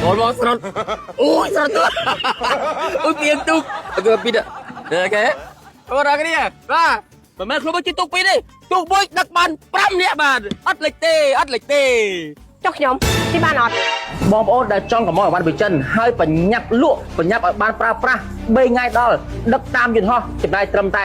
Bol serot. Serot tu. Piang tu. Aku pindah. Okey. Orang ni bah. Memang keluar cituk pi ni. Tuk boy dak ban 5 នាក់បាទអត់លេចទេអត់លេចទេចុះខ្ញុំទីបានអត់បងប្អូនដែលចង់កុំឲ្យបានវិចិនហើយបញ្ញាប់លក់បញ្ញាប់ឲ្យបានប្រើប្រាស់3ថ្ងៃដល់ដឹកតាមយន្តហោះចំណាយត្រឹមតែ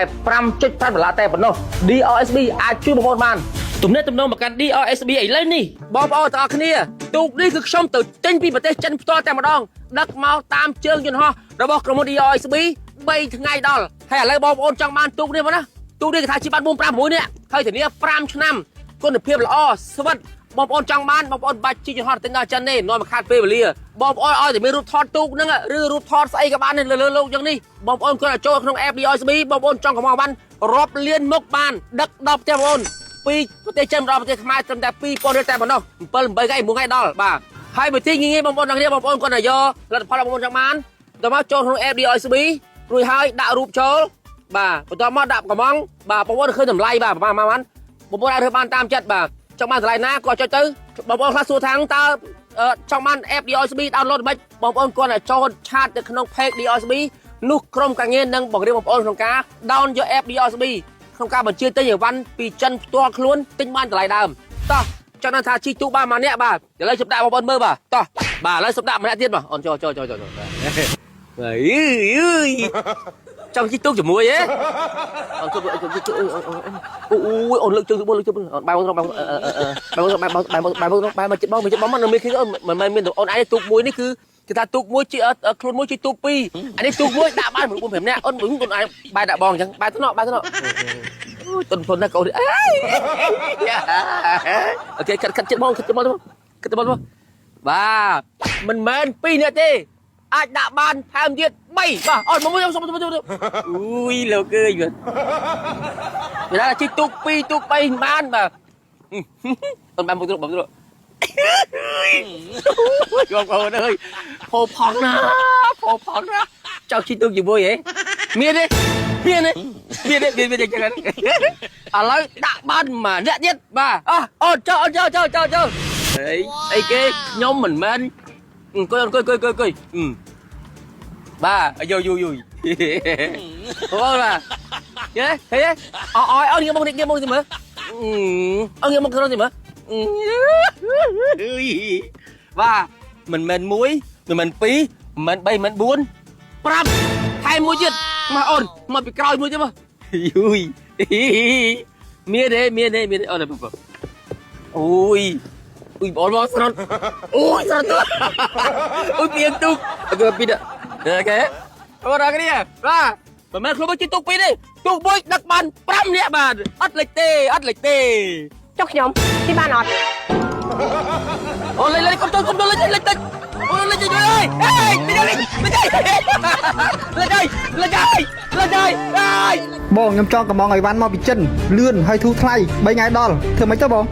$5.5 តែប៉ុណ្ណោះ DRSB អាចជួយបងប្អូនបានទំនាក់ទំនងមកកាន់ DRSB ឥឡូវនេះបងប្អូនទាំងអស់គ្នាទូកនេះគឺខ្ញុំទៅទិញពីប្រទេសចិនផ្ទាល់តែម្ដងដឹកមកតាមជើងយន្តហោះរបស់ក្រុមហ៊ុន DRSB 3ថ្ងៃដល់ហើយឥឡូវបងប្អូនចង់បានទូកនេះមកណាទូកនេះគេថាជាបាន4 5 6នាក់ហើយធានា5ឆ្នាំគុណភាពល្អស្វិតបងប្អូនចង់បានបងប្អូនបាច់ជិះយន្តហោះទិញដល់ចិនទេនាំមកខាតពេលវេលាបងប្អូនឲ្យតែមានរូបថតទូកហ្នឹងឬរូបថតស្អីក៏បានលើលោកយ៉ាងនេះបងប្អូនគាត់ចូលក្នុង app DRSB បងប្អូនចង់កុំឲ្យបានរាប់លានមុខបានដឹកដល់ផ្ទះបងប្អូនពីប្រទេសចិនដល់ប្រទេសខ្មែរត្រឹមតែ2000រៀលតែប៉ុណ្ណោះ7 8ថ្ងៃ1ថ្ងៃដល់បាទហើយបើទីងាយបងប្អូនទាំងគ្នាបងប្អូនគាត់តែយកលទ្ធផលបងប្អូនចង់បានទៅមកចូលក្នុង app DRSB រួចហើយដាក់រូបចូលបាទបន្ទាប់មកដាក់កំងបាទបងប្អូនឃើញតម្លៃបាទប្រហែលបងប្អូនអាចរើសបានតាមចិត្តបាទចង់បានតម្លៃណាក៏ចុចទៅបងប្អូនខ្លះសួរថាតើចង់បាន app DRSB download មិនបងប្អូនគាត់តែចូលឆាតទៅក្នុង page DRSB នោះក្រុមការងារនឹងបង្រៀនបងប្អូនក្នុងការ down យក app DRSB ក្នុងការបញ្ជាទិញអីវ៉ាន់ពីចិនផ្ទាល់ខ្លួនទិញបានតម្លៃដើមតោះចង់ថាជីទូបានមួយនាក់បាទឥឡូវសម្ដាក់បងប្អូនមើលបាទតោះបាទឥឡូវសម្ដាក់ម្នាក់ទៀតបាទអូនចូលចង់ជីទូជាមួយហ៎អូនជួយអូនលើកជើងលើកជើងបាយបងមកចិត្តបងមកនៅមានគឺមិនមែនមានអូនឯងទូកមួយនេះគឺគេថាទូកមួយជីខ្លួនមួយជីទូកពីរអានេះទូកមួយដាក់បាន4 5នាក់អូនខ្លួនឯងបាយដាក់បងអញ្ចឹងបាយទៅណោះអូយតុនណាកូនអេអូខេកាត់ចិត្តបងគិតទៅបាទមិនមែន2នាក់ទេអាចដាក់បានថែមទៀត3បាទអូនមកសុំអូយលោកអើយវាជីទូក2ទូក3បានបាទអូនបានមកបងបងអូនអើយផោផង់ណាចៅជីទូកជាមួយហ៎មានទេចឹងឥឡូវដាក់បានមកអ្នកទៀតបាទអូនចូលអីគេខ្ញុំមិនមែនអង្គុយបាទយូអូបាទហេអូនងាមកនេះមើលអូនងាមកក្នុងនេះមើលបាទមិនមែន1មិនមែន2មិនមែន3មិនមែន4 5ថែមមួយទៀតមកអូនមកពីក្រោយមួយទៀតមកយូយមានទេអូនអូយបងស្រត់ស្រត់អូពីទូកaku pindah okey orang niបាទមិនមែនខ្លួនជីទូកពីរទេទូកមួយដឹកបាន5នាក់បាទអត់លេចទេចុះខ្ញុំទីបានអត់អូលេចកុំទៅលេចតិចអូលេចយយអេបងខ្ញុំចង់កំងអីវ៉ាន់មកពីចិនលឿនហើយធូរថ្លៃ3ថ្ងៃដល់ធ្វើម៉េចទៅបង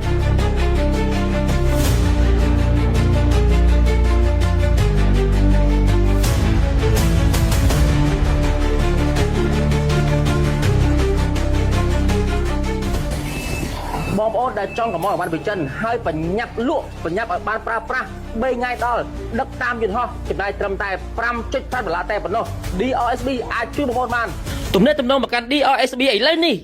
បងប្អូនដែលចង់កំងឲ្យបានវិចិនហើយបញ្ញាប់លក់បញ្ញាប់ឲ្យបានប្រើប្រាស់3ថ្ងៃដល់ដឹកតាមយន្តហោះចំណាយត្រឹមតែ $5.5 តែប៉ុណ្ណោះ DRSB អាចជួយបងប្អូនបានទំនាក់ទំនងមកកាន់ DRSB ឥឡូវនេះ